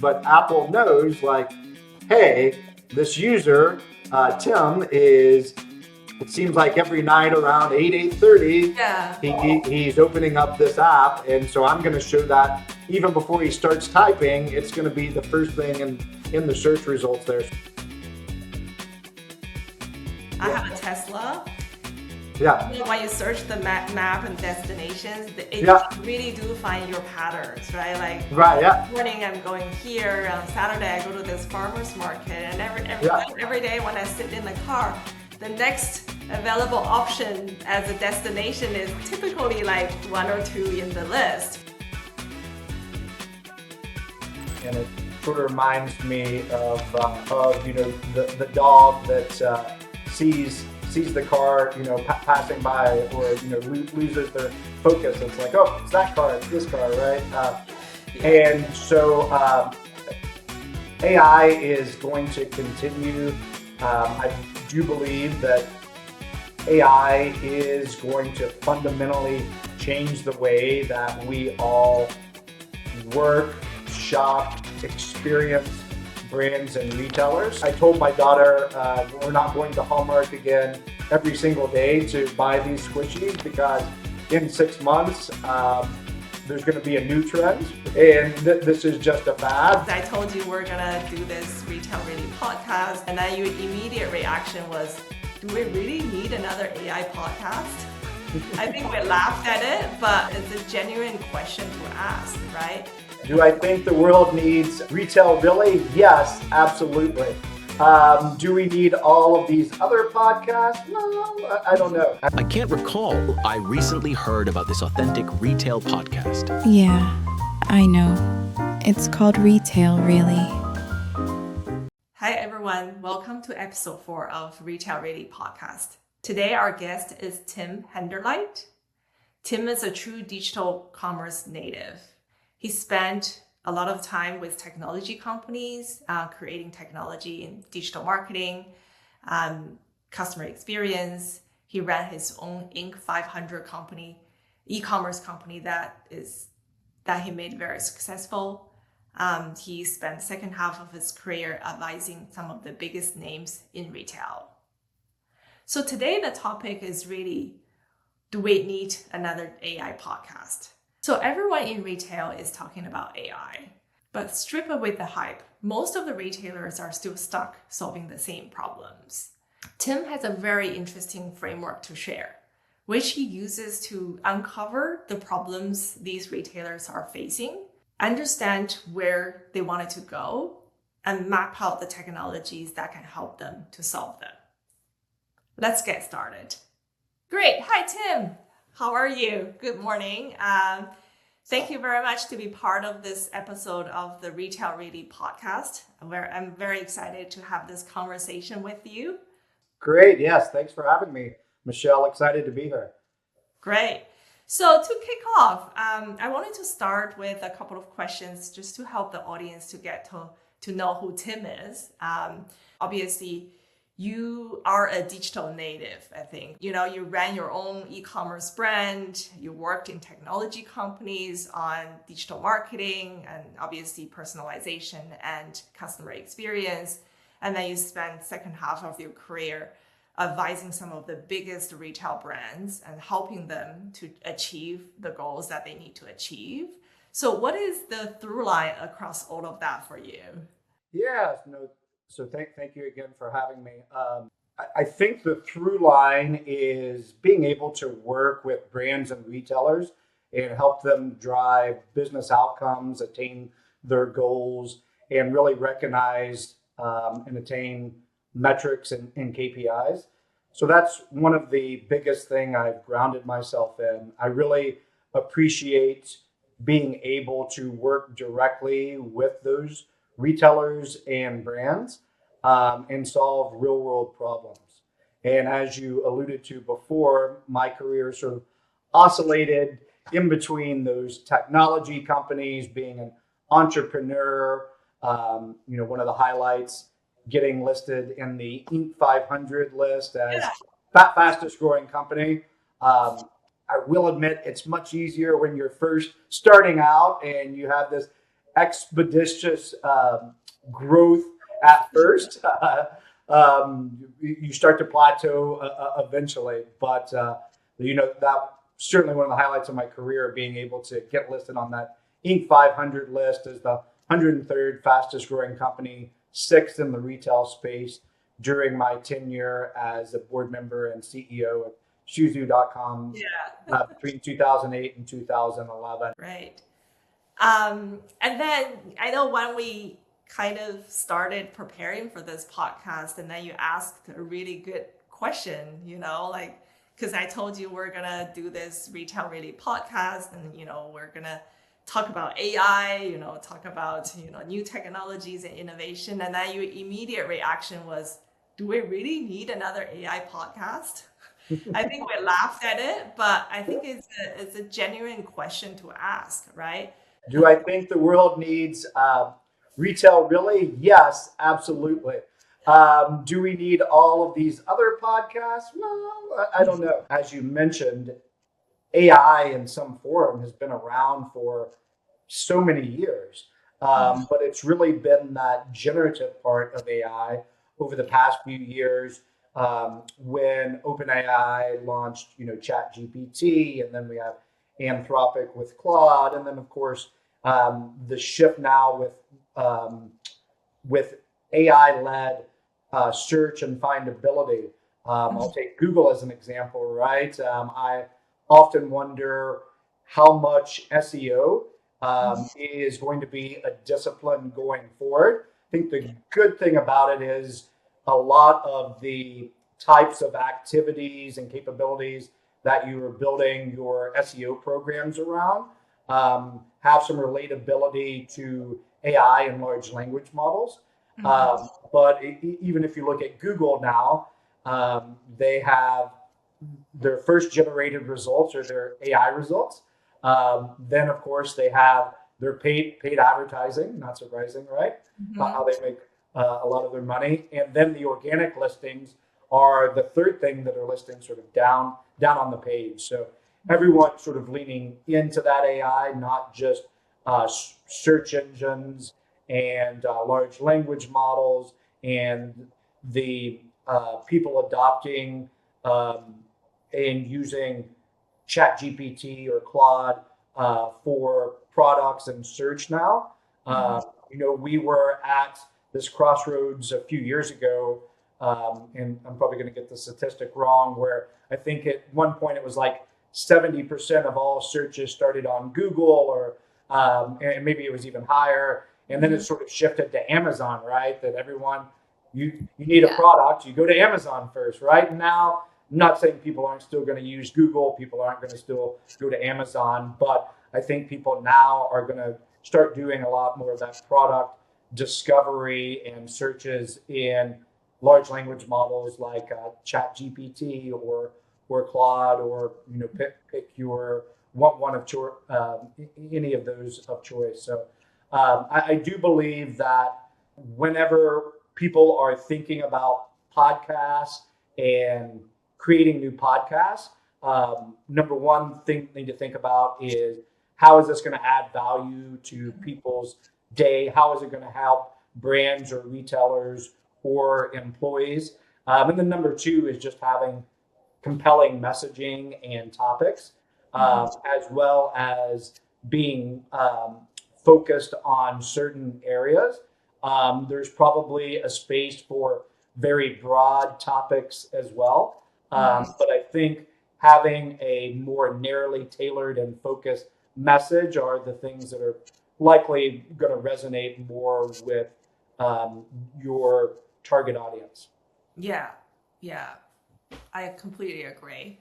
but Apple knows like, hey, this user, Timm, it seems like every night around 8:30, he's opening up this app. And so I'm going to show that even before he starts typing, it's going to be the first thing in the search results there. I have a Tesla. Yeah. When you search the map and destinations, it really do find your patterns, right? Like, this morning I'm going here, on Saturday I go to this farmer's market, and every day when I sit in the car, the next available option as a destination is typically like 1 or 2 in the list. And it sort of reminds me of the dog that sees the car, passing by, or loses their focus. It's like, oh, it's that car, it's this car, right? And so AI is going to continue. I do believe that AI is going to fundamentally change the way that we all work, shop, experience brands and retailers. I told my daughter we're not going to Hallmark again every single day to buy these Squishies, because in 6 months there's going to be a new trend, and this is just a fad. I told you we're going to do this Retail Ready podcast, and then your immediate reaction was, do we really need another AI podcast? I think we laughed at it, but it's a genuine question to ask, right? Do I think the world needs retail really? Yes, absolutely. Do we need all of these other podcasts? No, I don't know. I can't recall. I recently heard about this authentic retail podcast. Yeah, I know. It's called Retail Really. Hi everyone, welcome to episode 4 of Retail Ready podcast. Today our guest is Timm Henderlight. Timm is a true digital commerce native. He spent a lot of time with technology companies, creating technology in digital marketing, customer experience. He ran his own Inc. 500 company, e-commerce company that he made very successful. He spent the second half of his career advising some of the biggest names in retail. So today the topic is really, do we need another AI podcast? So everyone in retail is talking about AI, but strip away the hype. Most of the retailers are still stuck solving the same problems. Timm has a very interesting framework to share, which he uses to uncover the problems these retailers are facing, understand where they wanted to go, and map out the technologies that can help them to solve them. Let's get started. Great. Hi, Timm. How are you? Good morning. Thank you very much to be part of this episode of the Retail Ready podcast, where I'm very excited to have this conversation with you. Great. Yes. Thanks for having me, Michelle. Excited to be here. Great. So to kick off, I wanted to start with a couple of questions just to help the audience to get to know who Timm is. Obviously, you are a digital native, I think. You ran your own e-commerce brand, you worked in technology companies on digital marketing and obviously personalization and customer experience. And then you spent second half of your career advising some of the biggest retail brands and helping them to achieve the goals that they need to achieve. So what is the through line across all of that for you? Yes, no. So thank you again for having me. I think the through line is being able to work with brands and retailers and help them drive business outcomes, attain their goals, and really recognize and attain metrics and KPIs. So that's one of the biggest thing I've grounded myself in. I really appreciate being able to work directly with those retailers and brands and solve real world problems. And as you alluded to before, my career sort of oscillated in between those technology companies, being an entrepreneur, one of the highlights, getting listed in the Inc. 500 list as fastest growing company. I will admit it's much easier when you're first starting out and you have this expeditious growth at first. You start to plateau eventually, but that certainly one of the highlights of my career, being able to get listed on that Inc. 500 list as the 103rd fastest growing company, 6th in the retail space during my tenure as a board member and CEO of Shoezoo.com between 2008 and 2011. Right. And then I know when we kind of started preparing for this podcast, and then you asked a really good question, because I told you we're going to do this Retail Ready podcast, and, we're going to talk about AI, talk about, new technologies and innovation. And then your immediate reaction was, do we really need another AI podcast? I think we laughed at it, but I think it's a genuine question to ask, right? Do I think the world needs retail really? Yes, absolutely. Do we need all of these other podcasts? Well, I don't know. As you mentioned, AI in some form has been around for so many years, but it's really been that generative part of AI over the past few years. When OpenAI launched, ChatGPT, and then we have Anthropic with Claude, and then of course the shift now with AI-led search and findability. I'll take Google as an example, right? I often wonder how much SEO is going to be a discipline going forward. I think the good thing about it is a lot of the types of activities and capabilities that you are building your SEO programs around have some relatability to AI and large language models. But even if you look at Google now, they have their first generated results or their AI results. Then, of course, they have their paid advertising, not surprising, right? How they make a lot of their money. And then the organic listings are the third thing that are listing sort of down on the page. So everyone's sort of leaning into that AI, not just search engines and large language models and the people adopting and using ChatGPT or Claude for products and search now. We were at this crossroads a few years ago, and I'm probably going to get the statistic wrong, where I think at one point it was like 70% of all searches started on Google, or and maybe it was even higher. And then it sort of shifted to Amazon, right? That everyone, you need a product, you go to Amazon first, right? And now, I'm not saying people aren't still going to use Google, people aren't going to still go to Amazon, but I think people now are going to start doing a lot more of that product discovery and searches in large language models like ChatGPT or Claude, or pick your one of any of those of choice. So I do believe that whenever people are thinking about podcasts and creating new podcasts, number one thing they need to think about is, how is this going to add value to people's day? How is it going to help brands or retailers or employees? And then number two is just having compelling messaging and topics, as well as being focused on certain areas. There's probably a space for very broad topics as well. But I think having a more narrowly tailored and focused message are the things that are likely going to resonate more with your target audience. Yeah, I completely agree.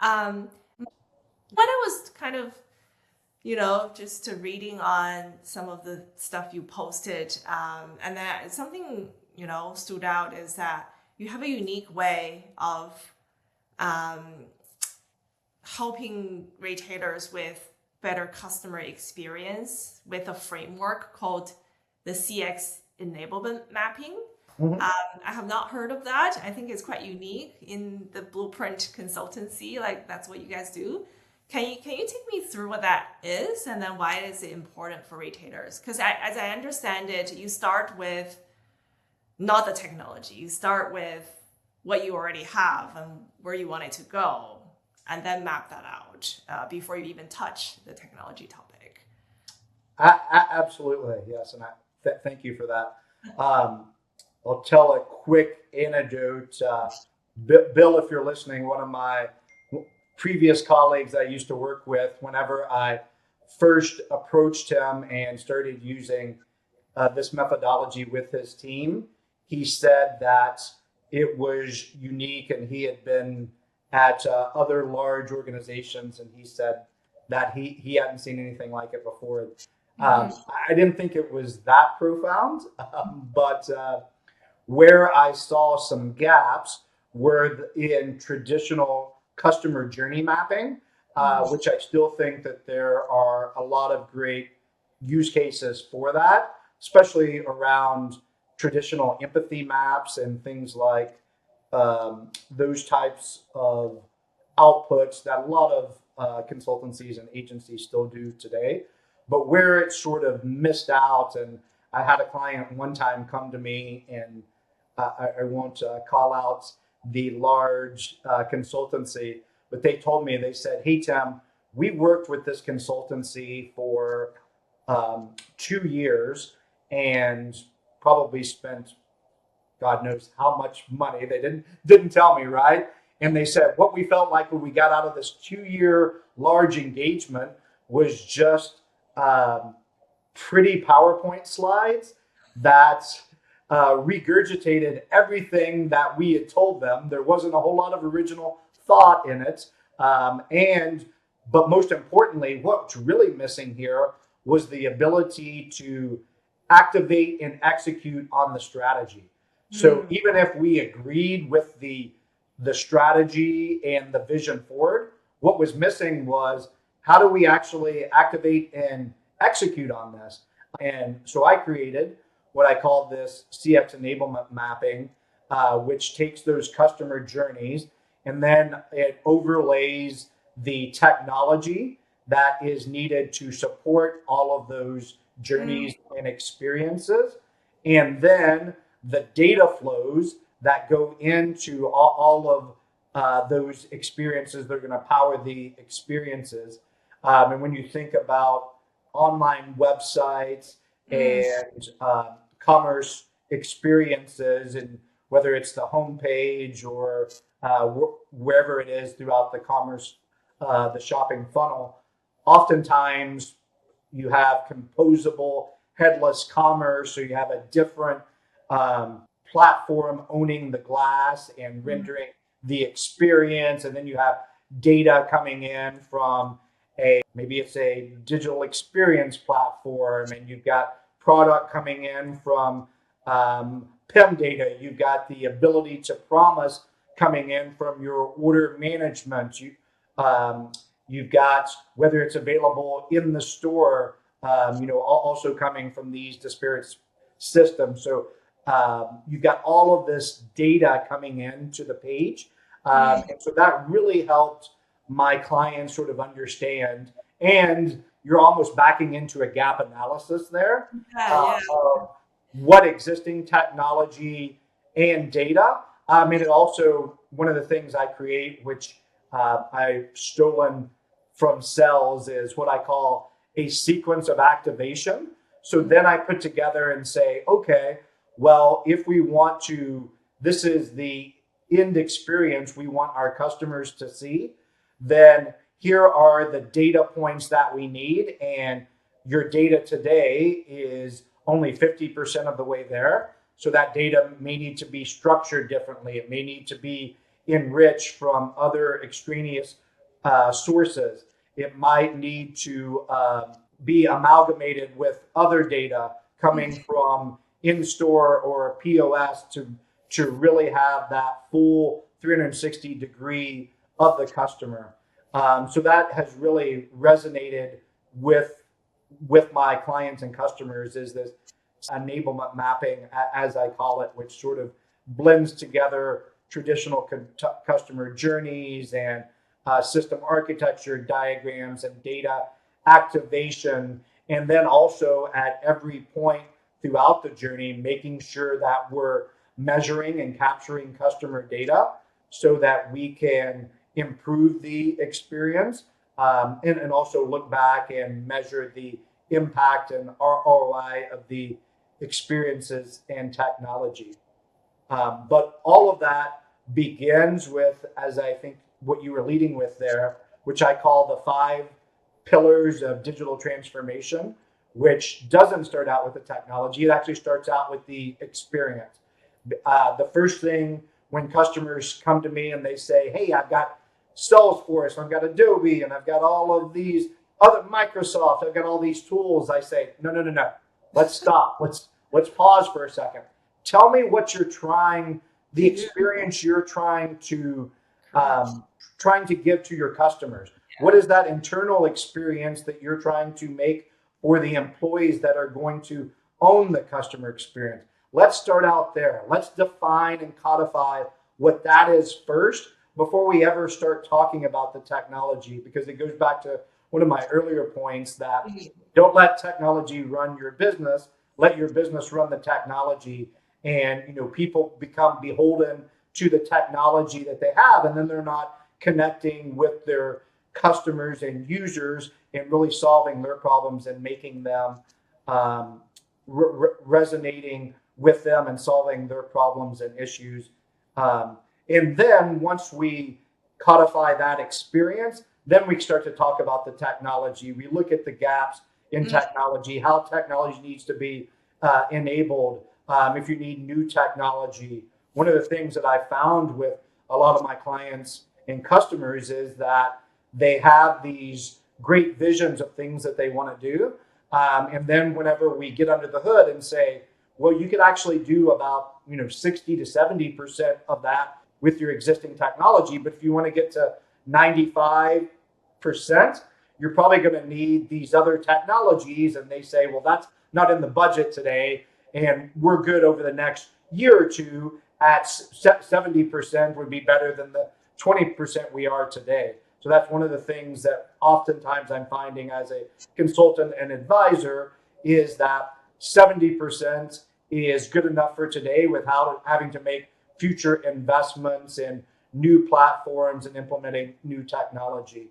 When I was kind of, just reading on some of the stuff you posted, and that something, stood out is that you have a unique way of helping retailers with better customer experience with a framework called the CX Enablement Mapping. I have not heard of that. I think it's quite unique in the blueprint consultancy. Like, that's what you guys do. Can you take me through what that is, and then why is it important for retailers? Because as I understand it, you start with not the technology. You start with what you already have and where you want it to go, and then map that out before you even touch the technology topic. Absolutely, yes, and thank you for that. I'll tell a quick anecdote. Bill, if you're listening, one of my previous colleagues I used to work with, whenever I first approached him and started using this methodology with his team, he said that it was unique, and he had been at other large organizations, and he said that he hadn't seen anything like it before. I didn't think it was that profound, but where I saw some gaps were in traditional customer journey mapping, which I still think that there are a lot of great use cases for that, especially around traditional empathy maps and things like those types of outputs that a lot of consultancies and agencies still do today. But where it sort of missed out, and I had a client one time come to me, and I won't call out the large consultancy, but they told me, they said, "Hey, Timm, we worked with this consultancy for 2 years and probably spent God knows how much money." They didn't tell me, right? And they said, what we felt like when we got out of this 2-year large engagement was just pretty PowerPoint slides that regurgitated everything that we had told them. There wasn't a whole lot of original thought in it. But most importantly, what's really missing here was the ability to activate and execute on the strategy. So even if we agreed with the strategy and the vision forward, what was missing was, how do we actually activate and execute on this? And so I created what I call this CX enablement mapping, which takes those customer journeys and then it overlays the technology that is needed to support all of those journeys and experiences, and then the data flows that go into all of those experiences. They're going to power the experiences. And when you think about online websites and commerce experiences, and whether it's the homepage or wherever it is throughout the commerce, the shopping funnel, oftentimes you have composable headless commerce, so you have a different platform owning the glass and rendering the experience, and then you have data coming in from maybe it's a digital experience platform, and you've got product coming in from PIM data. You've got the ability to promise coming in from your order management. You've got whether it's available in the store, also coming from these disparate systems. So you've got all of this data coming into the page. And so that really helped my clients sort of understand, and you're almost backing into a gap analysis there. Of what existing technology and data. And it also, one of the things I create, which I've stolen from sales, is what I call a sequence of activation. So then I put together and say, okay, well, if we want to, this is the end experience we want our customers to see, then here are the data points that we need. And your data today is only 50% of the way there. So that data may need to be structured differently. It may need to be enriched from other extraneous sources. It might need to be amalgamated with other data coming from in-store or POS to really have that full 360 degree of the customer. So that has really resonated with my clients and customers, is this enablement mapping, as I call it, which sort of blends together traditional customer journeys and system architecture diagrams and data activation. And then also at every point throughout the journey, making sure that we're measuring and capturing customer data so that we can improve the experience, and also look back and measure the impact and ROI of the experiences and technology. But all of that begins with, as I think what you were leading with there, which I call the 5 pillars of digital transformation, which doesn't start out with the technology. It actually starts out with the experience. The first thing when customers come to me and they say, hey, I've got Salesforce, I've got Adobe, and I've got all of these other Microsoft, I've got all these tools, I say, no. Let's stop. Let's pause for a second. Tell me what you're trying, the experience you're trying to give to your customers. What is that internal experience that you're trying to make for the employees that are going to own the customer experience? Let's start out there. Let's define and codify what that is first before we ever start talking about the technology, because it goes back to one of my earlier points that don't let technology run your business, let your business run the technology. And people become beholden to the technology that they have, and then they're not connecting with their customers and users and really solving their problems and making them resonating with them and solving their problems and issues. And then once we codify that experience, then we start to talk about the technology. We look at the gaps in technology, how technology needs to be enabled. If you need new technology, one of the things that I found with a lot of my clients and customers is that they have these great visions of things that they want to do. And then whenever we get under the hood and say, well, you could actually do about 60 to 70% of that with your existing technology. But if you want to get to 95%, you're probably going to need these other technologies. And they say, well, that's not in the budget today. And we're good over the next year or two at 70% would be better than the 20% we are today. So that's one of the things that oftentimes I'm finding as a consultant and advisor is that 70% is good enough for today without having to make future investments in new platforms and implementing new technology.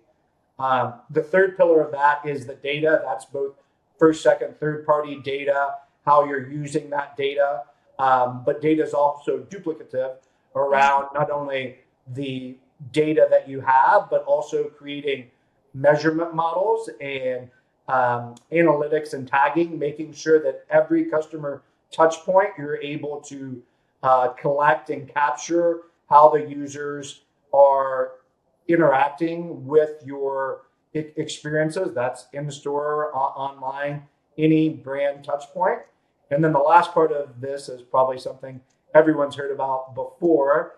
The third pillar of that is the data. That's both first, second, third party data, how you're using that data. But data is also duplicative around not only the data that you have, but also creating measurement models and analytics and tagging, making sure that every customer touch point, you're able to collect and capture how the users are interacting with your experiences. That's in store, online, any brand touch point. And then the last part of this is probably something everyone's heard about before,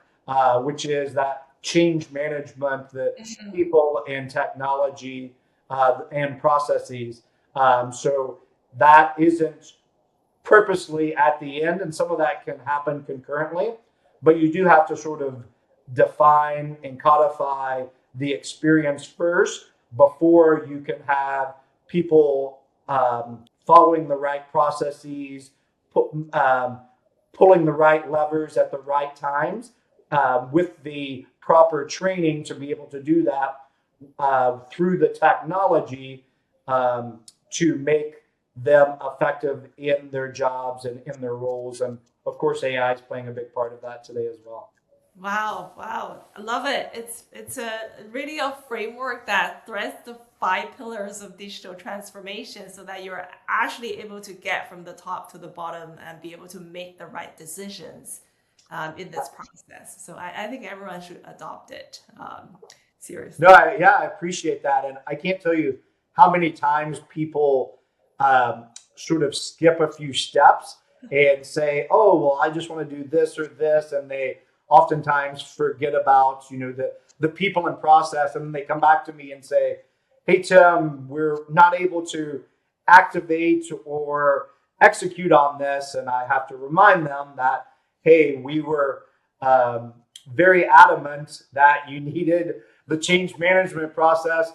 which is that change management, the people and technology and processes. So that isn't purposely at the end, and some of that can happen concurrently, but you do have to sort of define and codify the experience first before you can have people following the right processes, pulling the right levers at the right times, with the proper training to be able to do that through the technology to make them effective in their jobs and in their roles. And of course, AI is playing a big part of that today as well. Wow. I love it. It's a really a framework that threads the 5 pillars of digital transformation so that you're actually able to get from the top to the bottom and be able to make the right decisions in this process. So I think everyone should adopt it. Seriously. No, I appreciate that. And I can't tell you how many times people sort of skip a few steps and say, oh, well, I just want to do this or this. And they oftentimes forget about, the people and process. And then they come back to me and say, hey, Timm, we're not able to activate or execute on this. And I have to remind them that, hey, we were very adamant that you needed the change management process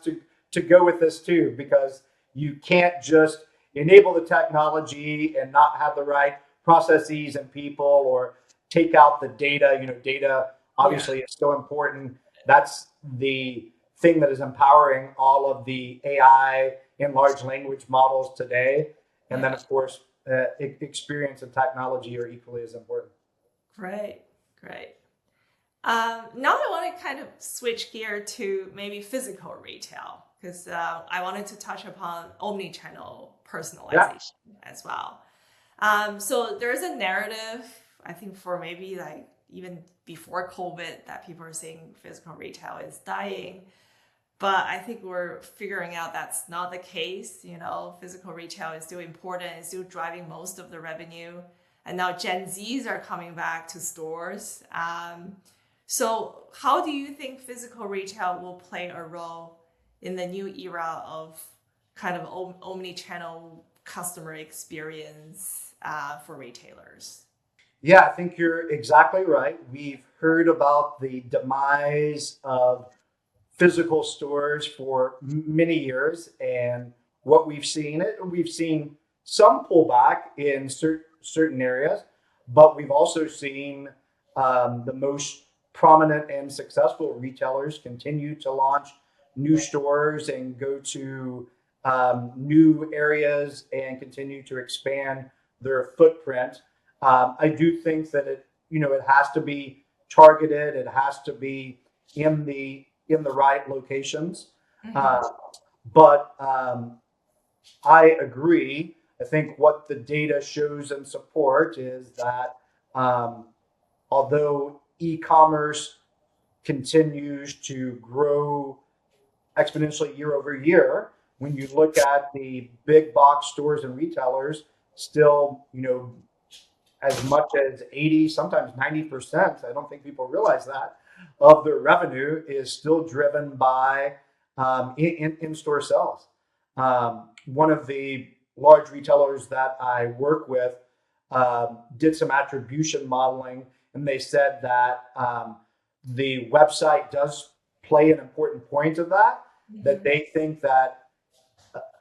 to go with this too, because you can't just enable the technology and not have the right processes and people, or take out the data. Data obviously is so important. That's the thing that is empowering all of the AI and large language models today. And then, of course, experience and technology are equally as important. Great, great. Now I want to kind of switch gear to maybe physical retail, because I wanted to touch upon omni-channel personalization as well. So there's a narrative, I think, for maybe like even before COVID, that people are saying physical retail is dying. But I think we're figuring out that's not the case. Physical retail is still important. It's still driving most of the revenue. And now Gen Zs are coming back to stores. So how do you think physical retail will play a role in the new era of kind of omni-channel customer experience for retailers? Yeah, I think you're exactly right. We've heard about the demise of physical stores for many years, and what we've seen some pullback in certain areas, but we've also seen the most prominent and successful retailers continue to launch new stores and go to new areas and continue to expand their footprint. I do think that it has to be targeted. It has to be in the right locations. But I agree. I think what the data shows and support is that although e-commerce continues to grow exponentially year over year, when you look at the big box stores and retailers, still, as much as 80, sometimes 90%, I don't think people realize that, of their revenue is still driven by in-store sales. One of the large retailers that I work with did some attribution modeling, and they said that the website does play an important point of that, that they think that,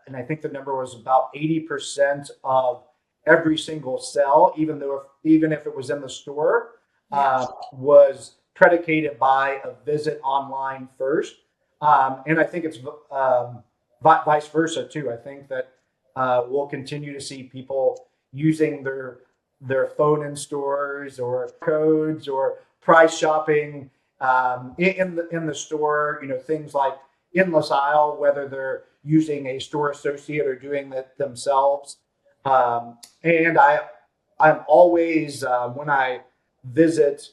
and I think the number was about 80% of every single sale, even if it was in the store, was predicated by a visit online first. And I think it's vice versa too. I think that we'll continue to see people using their phone in stores, or codes, or price shopping in the store. Things like endless aisle, whether they're using a store associate or doing it themselves. And I'm always when I visit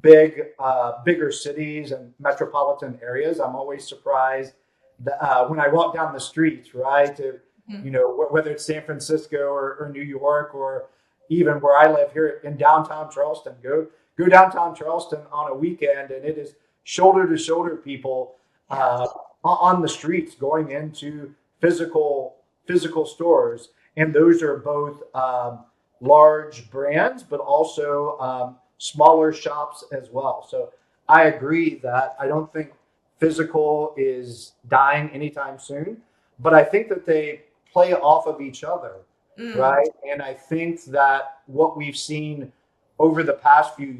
bigger cities and metropolitan areas, I'm always surprised that when I walk down the streets, right? Whether it's San Francisco or New York, or even where I live here in downtown Charleston. Go downtown Charleston on a weekend, and it is shoulder to shoulder people on the streets going into physical stores, and those are both large brands, but also smaller shops as well. So I agree that I don't think physical is dying anytime soon, but I think that they play off of each other, right? And I think that what we've seen over the past few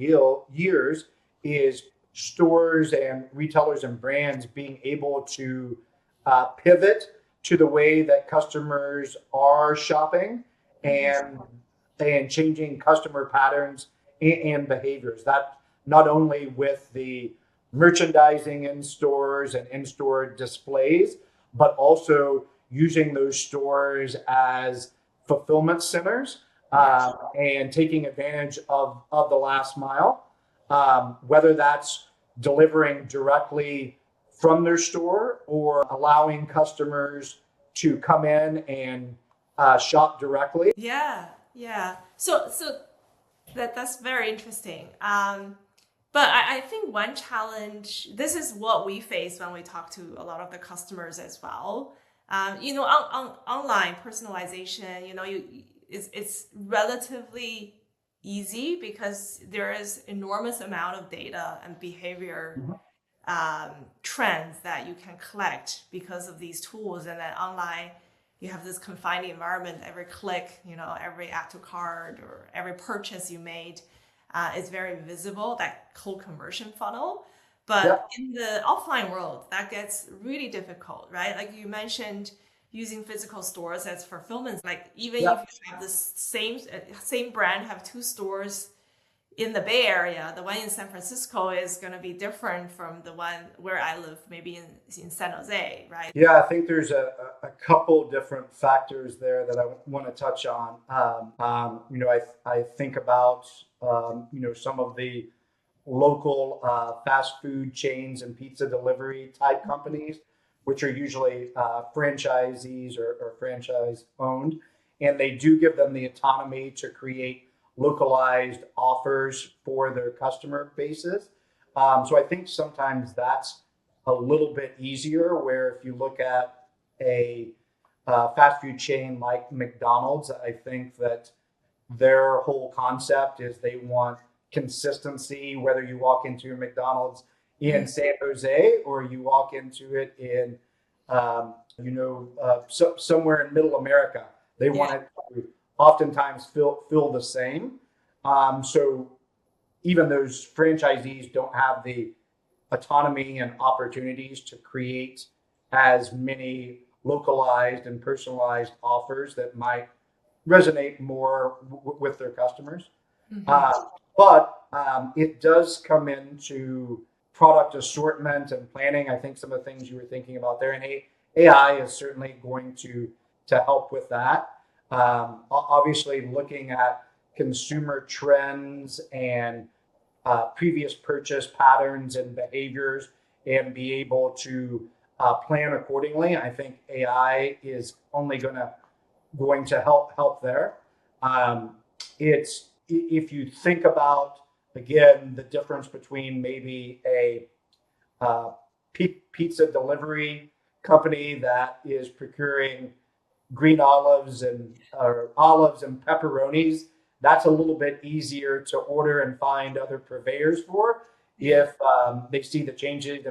years is stores and retailers and brands being able to pivot to the way that customers are shopping, and changing customer patterns and behaviors. That not only with the merchandising in stores and in-store displays, but also using those stores as fulfillment centers, and taking advantage of the last mile, whether that's delivering directly from their store or allowing customers to come in and shop directly. Yeah. So that's very interesting. But I think one challenge, this is what we face when we talk to a lot of the customers as well. Online personalization, it's relatively easy because there is enormous amount of data and behavior trends that you can collect because of these tools. And then online, you have this confined environment. Every click, every add to cart or every purchase you made is very visible, that cold conversion funnel. But in the offline world, that gets really difficult, right? Like you mentioned, using physical stores as fulfillment. Like even if you have the same brand, have two stores in the Bay Area, the one in San Francisco is going to be different from the one where I live, maybe in San Jose, right? Yeah, I think there's a couple different factors there that I want to touch on. I think about, some of the local fast food chains and pizza delivery type companies, which are usually franchisees or franchise owned. And they do give them the autonomy to create localized offers for their customer bases. So I think sometimes that's a little bit easier, where if you look at a fast food chain like McDonald's, I think that their whole concept is they want consistency, whether you walk into a McDonald's in San Jose or you walk into it in, somewhere in middle America. They want it to oftentimes feel the same. So even those franchisees don't have the autonomy and opportunities to create as many localized and personalized offers that might resonate more with their customers. But it does come into product assortment and planning. I think some of the things you were thinking about there, and AI is certainly going to help with that. Obviously, looking at consumer trends and previous purchase patterns and behaviors, and be able to plan accordingly. I think AI is only going to help there. It's, if you think about, again, the difference between maybe a pizza delivery company that is procuring green olives and pepperonis, that's a little bit easier to order and find other purveyors for if they see the changes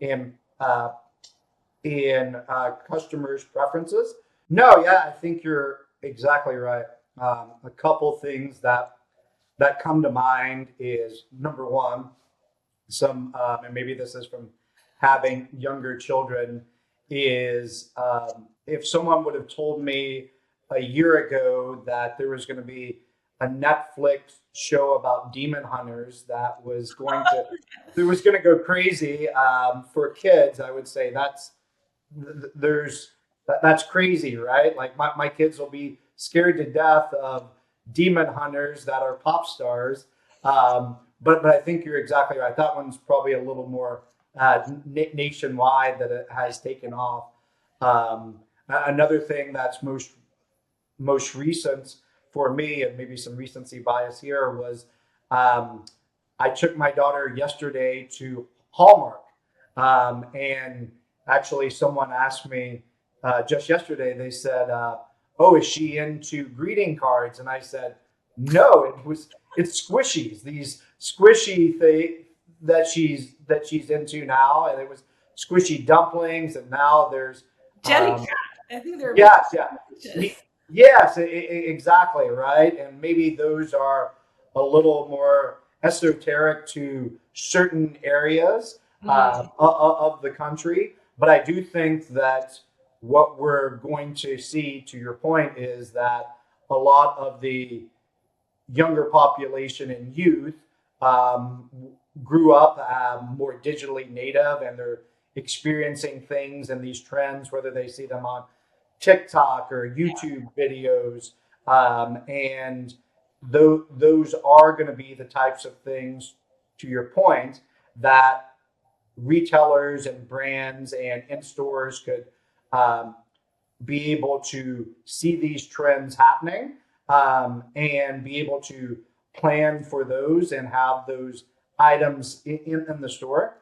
in customers' preferences. No, yeah, I think you're exactly right. A couple things that come to mind is, number one, and maybe this is from having younger children, is if someone would have told me a year ago that there was going to be a Netflix show about demon hunters that was going to go crazy for kids, I would say that's crazy, right? Like my kids will be scared to death of demon hunters that are pop stars. But I think you're exactly right. That one's probably a little more nationwide, that it has taken off. Another thing that's most recent for me, and maybe some recency bias here, was I took my daughter yesterday to Hallmark. And actually someone asked me just yesterday, they said, oh, is she into greeting cards? And I said, no, it's Squishies, these squishy thing that she's into now. And it was squishy dumplings, and now there's Jellycat. I think they're yes, exactly, right. And maybe those are a little more esoteric to certain areas of the country. But I do think that what we're going to see, to your point, is that a lot of the younger population and youth grew up more digitally native, and they're experiencing things and these trends, whether they see them on TikTok or YouTube videos. And those are going to be the types of things, to your point, that retailers and brands and in-stores could be able to see these trends happening, and be able to plan for those and have those items in the store.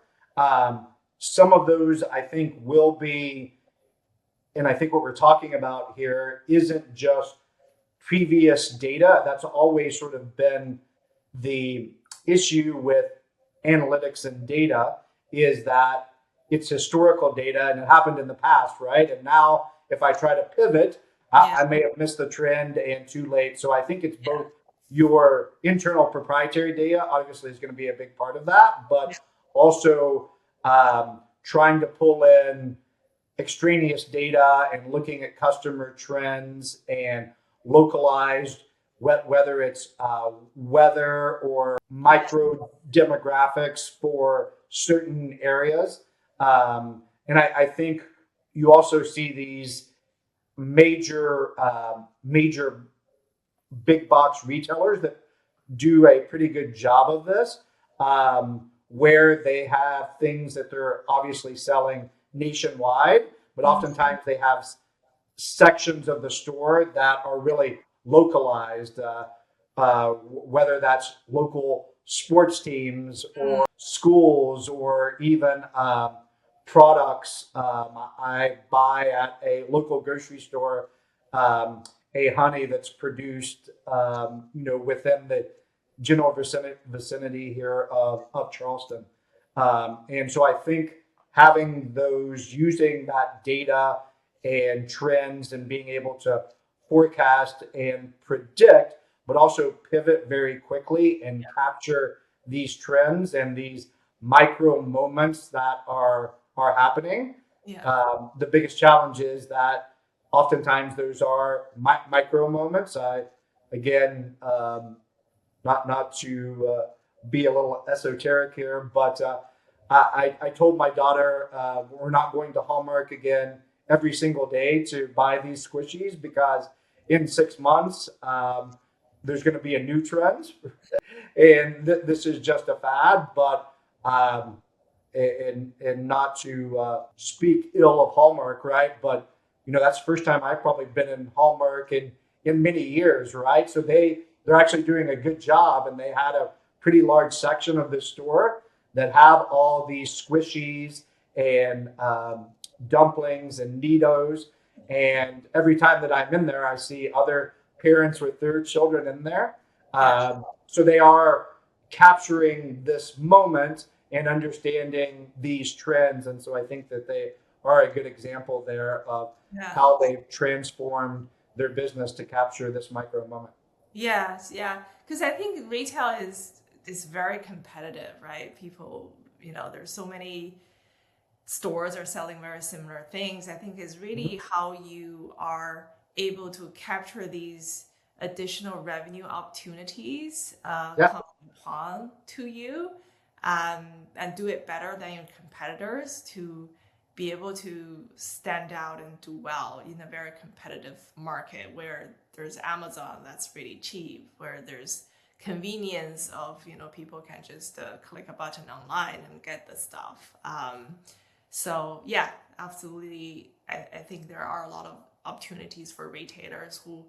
Some of those, I think, will be, and I think what we're talking about here isn't just previous data. That's always sort of been the issue with analytics and data, is that it's historical data and it happened in the past, right? And now if I try to pivot, I may have missed the trend and too late. So I think it's both your internal proprietary data, obviously, is going to be a big part of that, but also trying to pull in extraneous data and looking at customer trends and localized, whether it's weather or micro demographics for certain areas. And I think you also see these major big box retailers that do a pretty good job of this, where they have things that they're obviously selling nationwide, but oftentimes they have sections of the store that are really localized, whether that's local sports teams or schools or even products. I buy at a local grocery store a honey that's produced, within the general vicinity here of Charleston. And so I think having those, using that data and trends and being able to forecast and predict, but also pivot very quickly and capture these trends and these micro moments that are happening. The biggest challenge is that oftentimes those are micro moments. Again, not to be a little esoteric here, but I told my daughter we're not going to Hallmark again every single day to buy these squishies, because in 6 months there's going to be a new trend, and this is just a fad. But and not to speak ill of Hallmark, right? But that's the first time I've probably been in Hallmark in many years, right? So they're actually doing a good job, and they had a pretty large section of the store that have all these squishies and dumplings and Neatos. And every time that I'm in there, I see other parents with their children in there. So they are capturing this moment and understanding these trends. And so I think that they are a good example there of how they've transformed their business to capture this micro moment. Yes, yeah. Because I think retail is very competitive, right? People, there's so many stores are selling very similar things. I think is really how you are able to capture these additional revenue opportunities come upon to you, and do it better than your competitors, to be able to stand out and do well in a very competitive market where there's Amazon that's really cheap, where there's convenience of, people can just click a button online and get the stuff. So yeah, absolutely. I think there are a lot of opportunities for retailers who,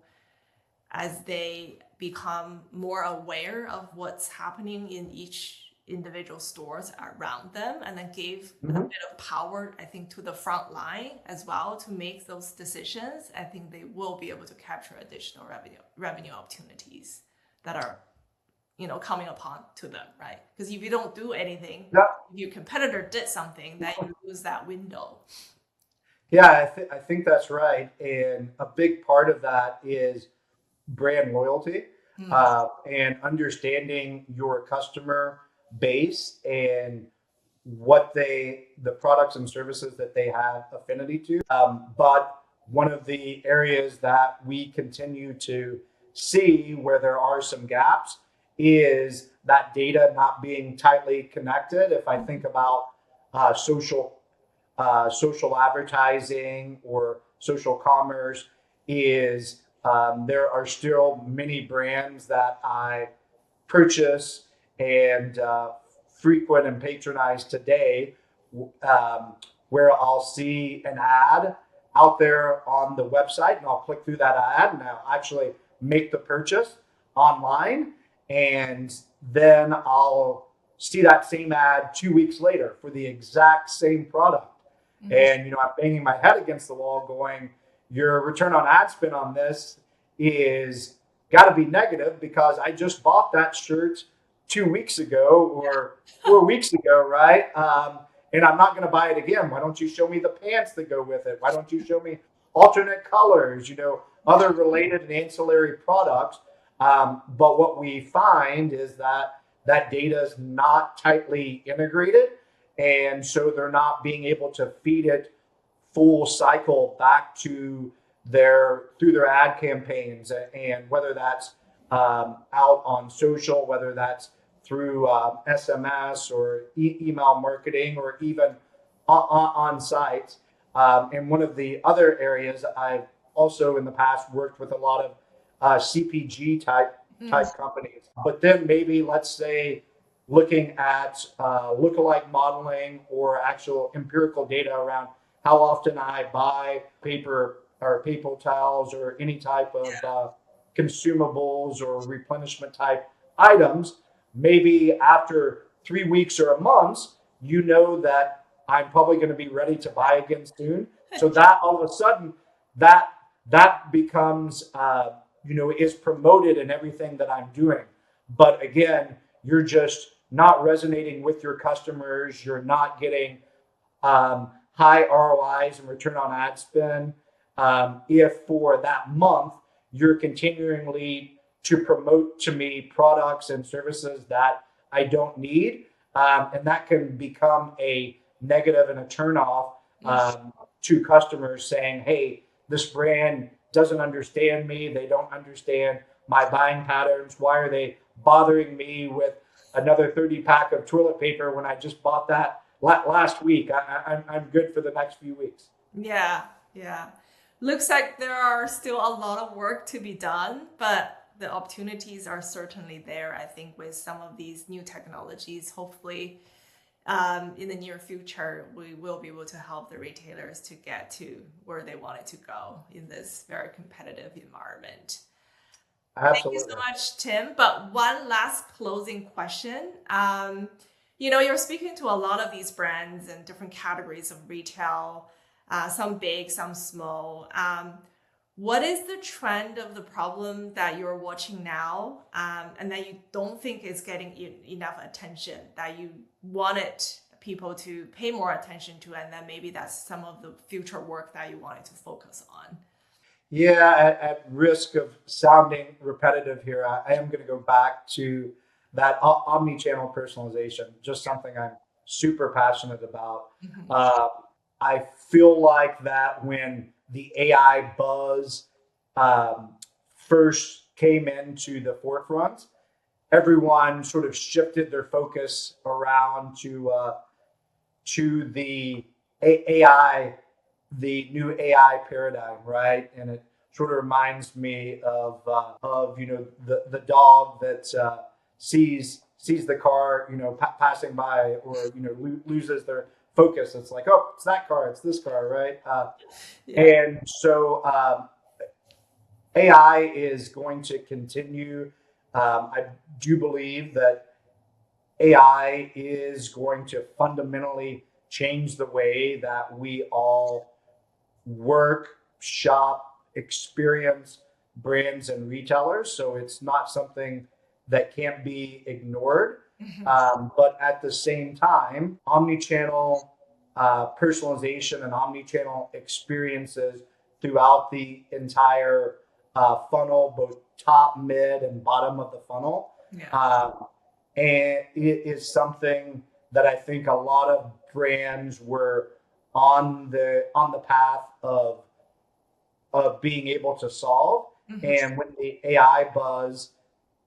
as they become more aware of what's happening in each individual stores around them, and then gave a bit of power, I think, to the front line as well to make those decisions. I think they will be able to capture additional revenue opportunities that are, coming upon to them, right? Because if you don't do anything, if your competitor did something, then you lose that window. Yeah, I think that's right. And a big part of that is brand loyalty, and understanding your customer base and what the products and services that they have affinity to. But one of the areas that we continue to see where there are some gaps is that data not being tightly connected. If I think about social advertising or social commerce, is there are still many brands that I purchase and frequent and patronize today, where I'll see an ad out there on the website, and I'll click through that ad and I'll actually make the purchase online, and then I'll see that same ad 2 weeks later for the exact same product. And I'm banging my head against the wall going, your return on ad spend on this is got to be negative, because I just bought that shirt 2 weeks ago or 4 weeks ago, right? and I'm not going to buy it again. Why don't you show me the pants that go with it? Why don't you show me alternate colors, other related and ancillary products? But what we find is that that data is not tightly integrated. And so they're not being able to feed it full cycle back to through their ad campaigns, and whether that's out on social, whether that's through SMS or email marketing, or even on sites. And one of the other areas I've also in the past worked with a lot of CPG type companies, but then maybe let's say looking at lookalike modeling or actual empirical data around how often I buy paper towels or any type of consumables or replenishment type items. Maybe after 3 weeks or a month, that I'm probably going to be ready to buy again soon. So that all of a sudden, that becomes, is promoted in everything that I'm doing. But again, you're just not resonating with your customers. You're not getting high ROIs and return on ad spend. If for that month, you're continually to promote to me products and services that I don't need. And that can become a negative and a turnoff to customers saying, hey, this brand doesn't understand me. They don't understand my buying patterns. Why are they bothering me with another 30 pack of toilet paper when I just bought that last week? I'm good for the next few weeks. Yeah. Looks like there are still a lot of work to be done, but the opportunities are certainly there. I think with some of these new technologies, hopefully in the near future, we will be able to help the retailers to get to where they want it to go in this very competitive environment. Absolutely. Thank you so much, Timm. But one last closing question. You're speaking to a lot of these brands and different categories of retail, some big, some small. What is the trend of the problem that you're watching now and that you don't think is getting enough attention, that you wanted people to pay more attention to, and then maybe that's some of the future work that you wanted to focus on? Yeah, at risk of sounding repetitive here, I am going to go back to that omni-channel personalization, just something I'm super passionate about. I feel like that when the AI buzz first came into the forefront, everyone sort of shifted their focus around to the AI, the new AI paradigm, right? And it sort of reminds me of the dog that sees the car passing by, or loses their focus. It's like, oh, it's that car, it's this car, right? And so AI is going to continue. I do believe that AI is going to fundamentally change the way that we all work, shop, experience brands and retailers. So it's not something that can't be ignored. But at the same time, omni-channel personalization and omni-channel experiences throughout the entire funnel, both top, mid, and bottom of the funnel. And it is something that I think a lot of brands were on the path of being able to solve. And when the AI buzz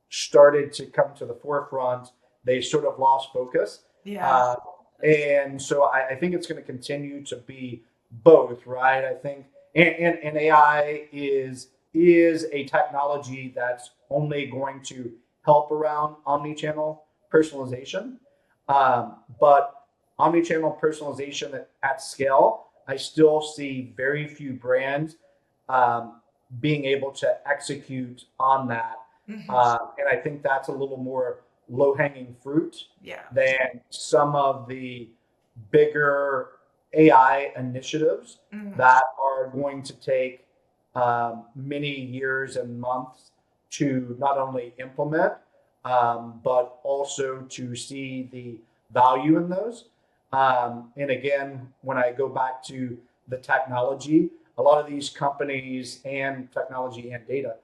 started to come to the forefront, they sort of lost focus. And so I think it's going to continue to be both, right? I think, and AI is a technology that's only going to help around omni-channel personalization. But omni-channel personalization at scale, I still see very few brands being able to execute on that. And I think that's a little more low-hanging fruit than some of the bigger AI initiatives that are going to take many years and months to not only implement, but also to see the value in those. And again, when I go back to the technology, a lot of these companies and technology and data,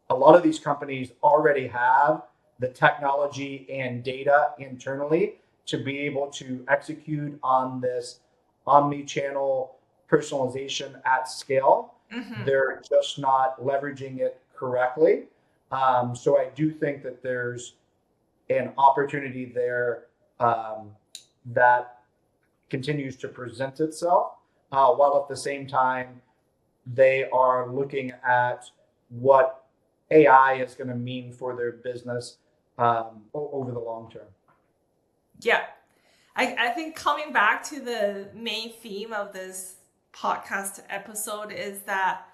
a lot of these companies already have the technology and data internally to be able to execute on this omni-channel personalization at scale. They're just not leveraging it correctly. So I do think that there's an opportunity there that continues to present itself, while at the same time they are looking at what AI is going to mean for their business over the long term. Yeah. I think coming back to the main theme of this podcast episode is that,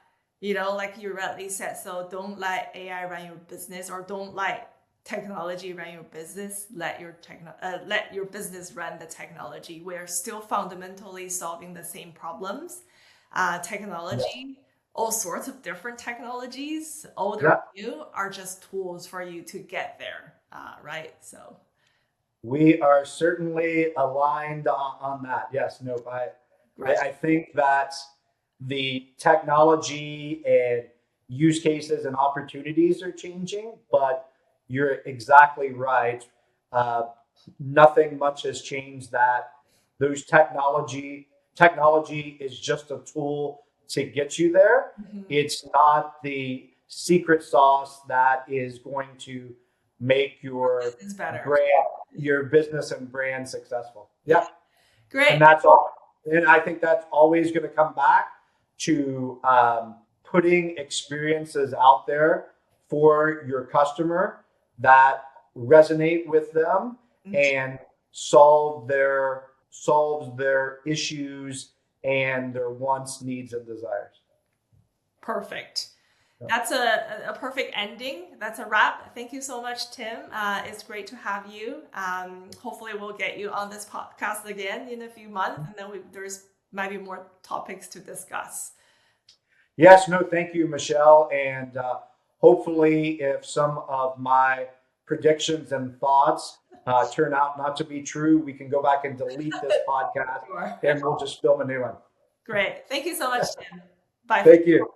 like you rightly said, so don't let AI run your business, or don't let technology run your business. Let your business run the technology. We're still fundamentally solving the same problems. Technology, all sorts of different technologies, old or new, are just tools for you to get there, right? So we are certainly aligned on that. Yes, nope. I think that the technology and use cases and opportunities are changing, but you're exactly right. Nothing much has changed. That those technology is just a tool to get you there. It's not the secret sauce that is going to make your brand, your business and brand successful. Yeah. Great. And that's all. And I think that's always going to come back to putting experiences out there for your customer that resonate with them and solves their issues and their wants, needs, and desires. Perfect. That's a perfect ending. That's a wrap. Thank you so much, Timm. It's great to have you. Hopefully we'll get you on this podcast again in a few months, and then there's maybe more topics to discuss. Yes, no, thank you, Michelle. And hopefully if some of my predictions and thoughts turn out not to be true, we can go back and delete this podcast and we'll just film a new one. Great. Thank you so much, Timm. Bye. Thank you.